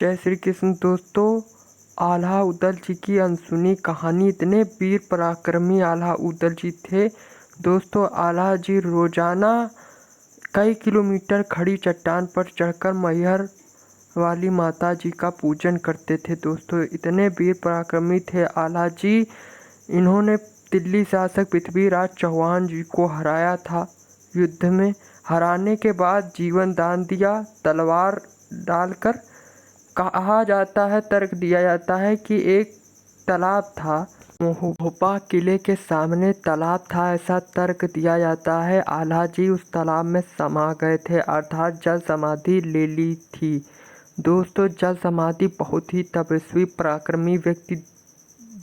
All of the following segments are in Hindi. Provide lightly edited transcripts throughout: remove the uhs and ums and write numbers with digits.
जय श्री कृष्ण दोस्तों। आल्हा उदल जी की अनसुनी कहानी। इतने वीर पराक्रमी आल्हा उदल जी थे दोस्तों। आल्हा जी रोजाना कई किलोमीटर खड़ी चट्टान पर चढ़कर मैहर वाली माता जी का पूजन करते थे दोस्तों। इतने वीर पराक्रमी थे आल्हा जी। इन्होंने दिल्ली शासक पृथ्वीराज चौहान जी को हराया था युद्ध में। हराने के बाद जीवन दान दिया तलवार डालकर। कहा जाता है, तर्क दिया जाता है कि एक तालाब था, भोपा किले के सामने तालाब था, ऐसा तर्क दिया जाता है। आल्हा जी उस तालाब में समा गए थे, अर्थात जल समाधि ले ली थी दोस्तों। जल समाधि बहुत ही तपस्वी पराक्रमी व्यक्ति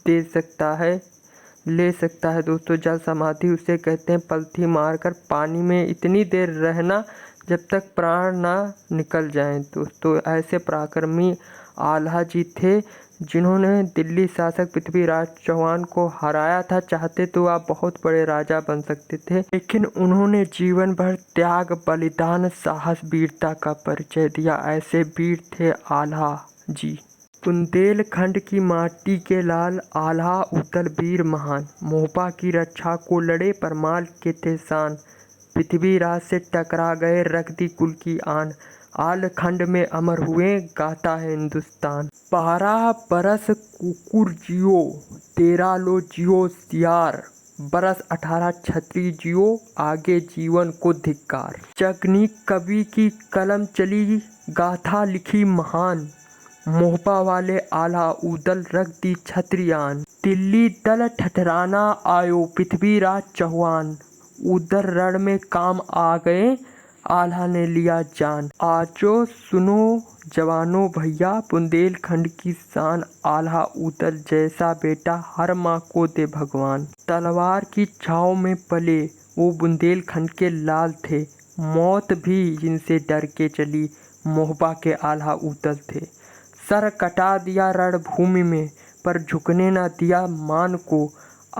ले सकता है दोस्तों। जल समाधि उसे कहते हैं, पलथी मारकर पानी में इतनी देर रहना जब तक प्राण ना निकल जाएं दोस्तों। ऐसे पराक्रमी आल्हा जी थे जिन्होंने दिल्ली शासक पृथ्वीराज चौहान को हराया था। चाहते तो आप बहुत बड़े राजा बन सकते थे, लेकिन उन्होंने जीवन भर त्याग, बलिदान, साहस, वीरता का परिचय दिया। ऐसे वीर थे आल्हा जी। बुंदेलखंड की माटी के लाल आल्हा उदल वीर महान, मोहपा की रक्षा को लड़े परमाल के थे शान। पृथ्वीराज से टकरा गए, रख दी कुल की आन। आलखंड में अमर हुए, गाता है हिंदुस्तान। 12 बरस कुकुर जियो, 13 लो जियो सियार। बरस 18 छत्री जियो, आगे जीवन को धिक्कार। जगनी कवि की कलम चली, गाथा लिखी महान। मोहपा वाले आल्हा उदल रख दी छत्रियान। दिल्ली दल ठठराना आयो, पृथ्वीराज चौहान। उदल रण में काम आ गए, आल्हा ने लिया जान। आजो सुनो जवानों भैया, बुंदेलखंड की शान। आल्हा उदल जैसा बेटा हर माँ को दे भगवान। तलवार की छाव में पले वो बुंदेलखंड के लाल थे, मौत भी जिनसे डर के चली मोहपा के आल्हा उदल थे। सर कटा दिया रणभूमि में, पर झुकने न दिया मान को।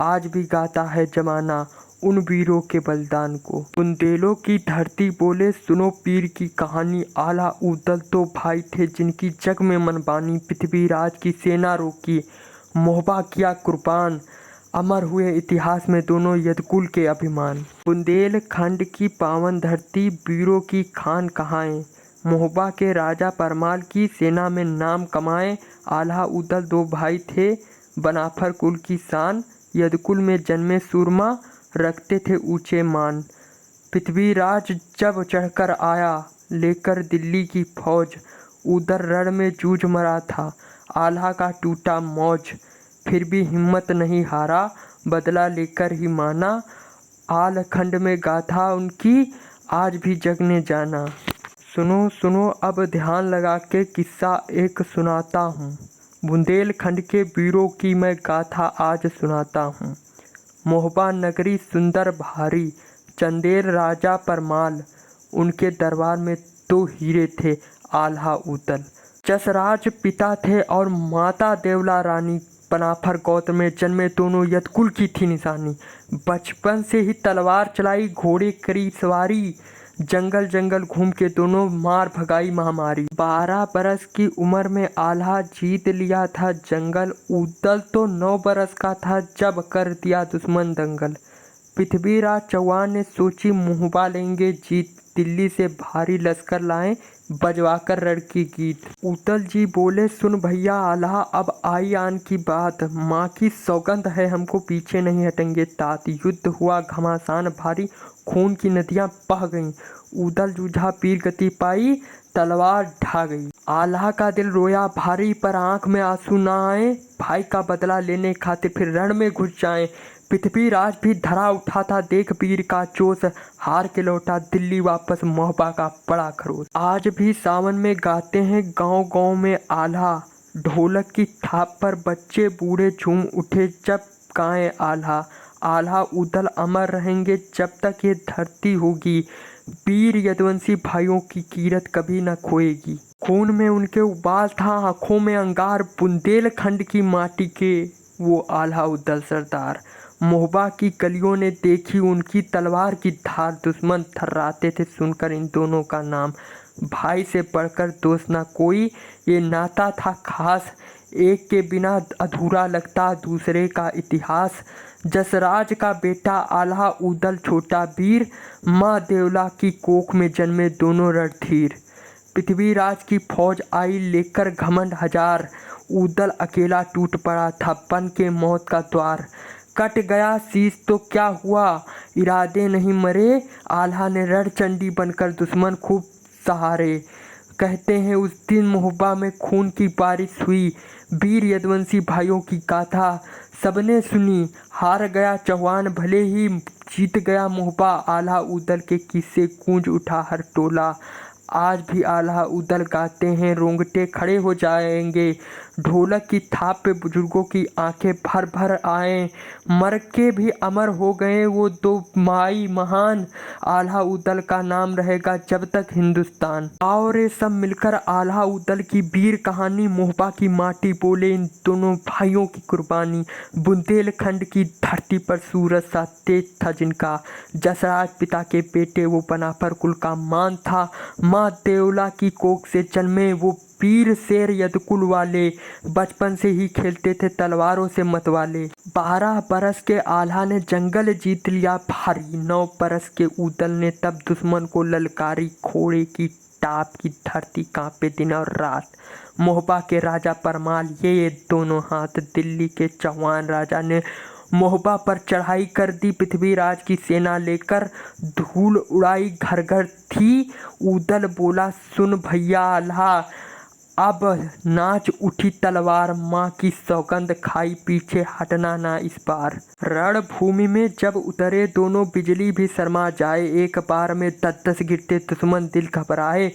आज भी गाता है जमाना उन वीरों के बलिदान को। बुंदेलों की धरती बोले सुनो पीर की कहानी। आल्हा उदल तो भाई थे जिनकी जग में मनमानी। पृथ्वीराज की सेना रोकी, मोहपा किया कुर्बान। अमर हुए इतिहास में दोनों यदकुल के अभिमान। बुंदेलखंड की पावन धरती, वीरों की खान कहाएं। मोहपा के राजा परमाल की सेना में नाम कमाए। आल्हा उदल दो भाई थे, बनाफर कुल की शान। यदकुल में जन्मे सूरमा, रखते थे ऊंचे मान। पृथ्वीराज जब चढ़कर आया, लेकर दिल्ली की फौज। उदल रण में जूझ मरा था, आल्हा का टूटा मौज। फिर भी हिम्मत नहीं हारा, बदला लेकर ही माना। आलखंड में गाथा उनकी, आज भी जग ने जाना। सुनो सुनो अब ध्यान लगा के किस्सा एक सुनाता हूँ। बुंदेलखंड के वीरों की मैं गाथा आज सुनाता हूँ। मोहपा नगरी सुंदर भारी, चंदेल राजा परमाल। उनके दरबार में 2 हीरे थे, आल्हा उदल। जसराज पिता थे और माता देवला रानी। बनाफर गोत्र में जन्मे दोनों, यदकुल की थी निशानी। बचपन से ही तलवार चलाई, घोड़े करी सवारी। जंगल जंगल घूम के दोनों मार भगाई महामारी। 12 बरस की उम्र में आल्हा जीत लिया था जंगल। उदल तो 9 बरस का था जब कर दिया दुश्मन दंगल। पृथ्वीराज चौहान ने सोची मोहपा लेंगे जीत, दिल्ली से भारी लश्कर लाए, बजवाकर रण की गीत। उदल जी बोले सुन भैया आल्हा, अब आई आन की बात। माँ की सौगंध है हमको पीछे नहीं हटेंगे तात। युद्ध हुआ घमासान भारी, खून की नदियां बह गईं। उदल जूझा पीर गति पाई, तलवार ढा गई। आल्हा का दिल रोया भारी, पर आंख में आंसू न आए। भाई का बदला लेने खातिर फिर रण में घुस जाए। पृथ्वीराज भी धरा उठा था, देख वीर का जोश। हार के लौटा दिल्ली वापस, मोहपा का बड़ा खरोश। आज भी सावन में गाते हैं गांव गांव में आल्हा। ढोलक की थाप पर बच्चे बूढ़े झूम उठे जब गाएं आल्हा। आल्हा उदल अमर रहेंगे जब तक ये धरती होगी। वीर यदुवंशी भाइयों की कीरत कभी न खोएगी। खून में उनके उबाल था, आंखों में अंगार। बुंदेलखंड की माटी के वो आल्हा उदल सरदार। मोहपा की गलियों ने देखी उनकी तलवार की धार। दुश्मन थर्राते थे सुनकर इन दोनों का नाम। भाई से बढ़कर दोस्त ना कोई, ये नाता था खास, एक के बिना अधूरा लगता दूसरे का इतिहास। जसराज का बेटा आल्हा उदल छोटा वीर, माँ देवला की कोख में जन्मे दोनों रणधीर। पृथ्वीराज की फौज आई लेकर घमंड हजार, उदल अकेला टूट पड़ा था बन के मौत का द्वार। कट गया शीश तो क्या हुआ, इरादे नहीं मरे, आल्हा ने रणचंडी बनकर दुश्मन खूब सहारे। कहते हैं उस दिन मोहब्बा में खून की बारिश हुई, वीर यदुवंशी भाइयों की गाथा सबने सुनी। हार गया चौहान भले ही जीत गया मोहब्बा, आल्हा उदल के किस्से गूंज उठा हर टोला। आज भी आल्हा उदल गाते हैं, रोंगटे खड़े हो जाएंगे। ढोलक की थाप पे बुजुर्गों की आंखें भर भर आए, मर के भी अमर हो गए वो दो माई महान। आल्हा उदल का नाम रहेगा जब तक हिंदुस्तान। और ये सब मिलकर आल्हा उदल की वीर कहानी, मोहब्बा की माटी बोले इन दोनों भाइयों की कुर्बानी। बुंदेलखंड की धरती पर सूरज सा तेज था जिनका, जसराज पिता के बेटे वो बना पर कुल का मान था। माँ देवला की कोख से जन्मे वो वीर शेर यदुकुल वाले, बचपन से ही खेलते थे तलवारों से मतवाले। 12 बरस के आल्हा ने जंगल जीत लिया भारी, 9 बरस के उदल ने तब दुश्मन को ललकारी। घोड़े की टाप की धरती कांपे दिन और रात, मोहब्बा के राजा परमाल ये दोनों हाथ। दिल्ली के चौहान राजा ने मोहब्बा पर चढ़ाई कर दी, पृथ्वीराज की सेना लेकर धूल उड़ाई घर घर थी। उदल बोला सुन भैया आल्हा, अब नाच उठी तलवार, माँ की सौगंध खाई पीछे हटना ना इस बार। रणभूमि में जब उतरे दोनों बिजली भी शर्मा जाए, एक बार में 10-10 गिरते दुश्मन दिल घबराए।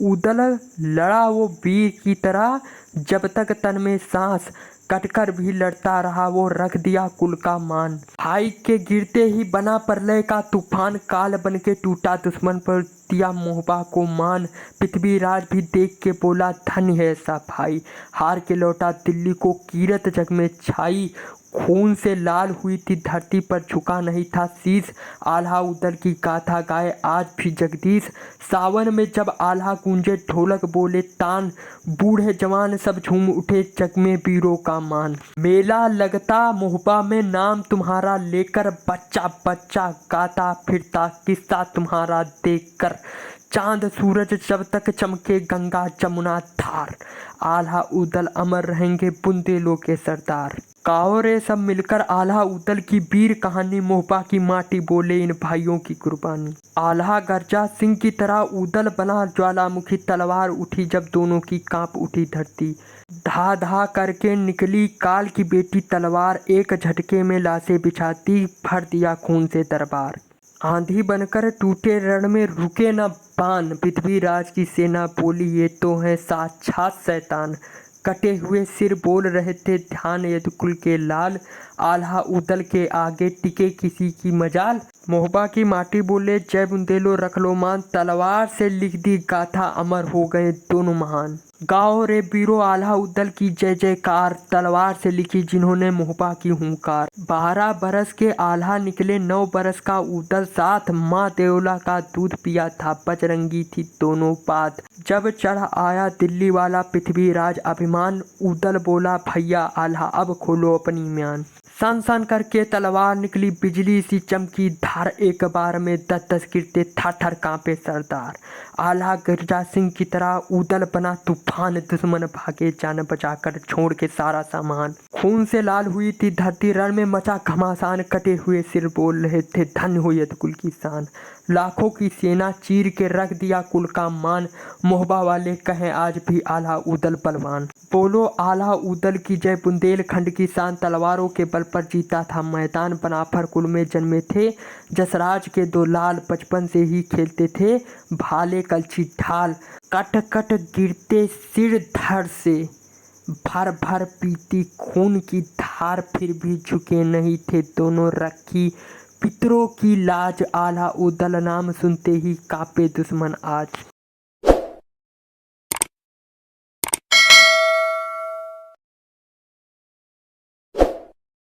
उदल लड़ा वो वीर की तरह, जब तक तन में सांस, कटकर भी लड़ता रहा वो, रख दिया कुल का मान। भाई के गिरते ही बना प्रलय का तूफान, काल बन के टूटा दुश्मन पर दिया मोहब्बा को मान। पृथ्वीराज भी देख के बोला धन्य है ऐसा भाई, हार के लौटा दिल्ली को कीरत जग में छाई। खून से लाल हुई थी धरती पर झुका नहीं था शीश, आल्हा उदल की गाथा गाए आज भी जगदीश। सावन में जब आल्हा गूंजे ढोलक बोले तान, बूढ़े जवान सब झूम उठे जग में वीरों का मान। मेला लगता मोहब्बा में नाम तुम्हारा लेकर, बच्चा बच्चा गाता फिरता किस्सा तुम्हारा देखकर। चांद सूरज जब तक चमके गंगा जमुना धार, आल्हा उदल अमर रहेंगे बुंदेलों के सरदार। कावरे सब मिलकर आल्हा उदल की वीर कहानी, मोहब्बा की माटी बोले इन भाइयों की कुर्बानी। आल्हा गर्जा सिंह की तरह उदल बना ज्वालामुखी, तलवार उठी जब दोनों की कांप उठी धरती। धा धा करके निकली काल की बेटी तलवार, एक झटके में लाशें बिछाती भर दिया खून से दरबार। आंधी बनकर टूटे रण में रुके न बाण, पृथ्वीराज की सेना बोली ये तो है साक्षात शैतान। कटे हुए सिर बोल रहे थे ध्यान यदुकुल के लाल, आल्हा उदल के आगे टिके किसी की मजाल। मोहब्बा की माटी बोले जय बुंदेलो रख लो मान, तलवार से लिख दी गाथा अमर हो गए दोनों महान। गाओ रे वीरो आल्हा उदल की जय जयकार, तलवार से लिखी जिन्होंने मोहब्बा की हुंकार। 12 बरस के आल्हा निकले 9 बरस का उदल साथ, माँ देवला का दूध पिया था बजरंगी थी दोनों बात। जब चढ़ आया दिल्ली वाला पृथ्वीराज अभिमान, उदल बोला भैया आल्हा अब खोलो अपनी म्यान। सन सन करके तलवार निकली बिजली सी चमकी धार, एक बार में 10-10 गिरते थर थर कांपे सरदार। आल्हा गिरजा सिंह की तरह उदल बना तूफान, दुश्मन भागे जान बचाकर छोड़ के सारा सामान। खून से लाल हुई थी धरती रण में मचा घमासान, कटे हुए सिर बोल रहे थे धन्य हो यदुकुल की शान। लाखों की सेना चीर के रख दिया कुल का मान, मोहब्बा वाले कहें आज भी आल्हा उदल बलवान। बोलो आल्हा उदल की जय, बुंदेलखंड की शान, तलवारों के बल पर जीता था मैदान। बनाफर कुल में जन्मे थे जसराज के दो लाल, बचपन से ही खेलते थे भाले कलछी ढाल। कट कट गिरते सिर धड़ से, भर भर पीती खून की धार, फिर भी झुके नहीं थे दोनों रखी पितरों की लाज। आल्हा उदल नाम सुनते ही कांपे दुश्मन आज।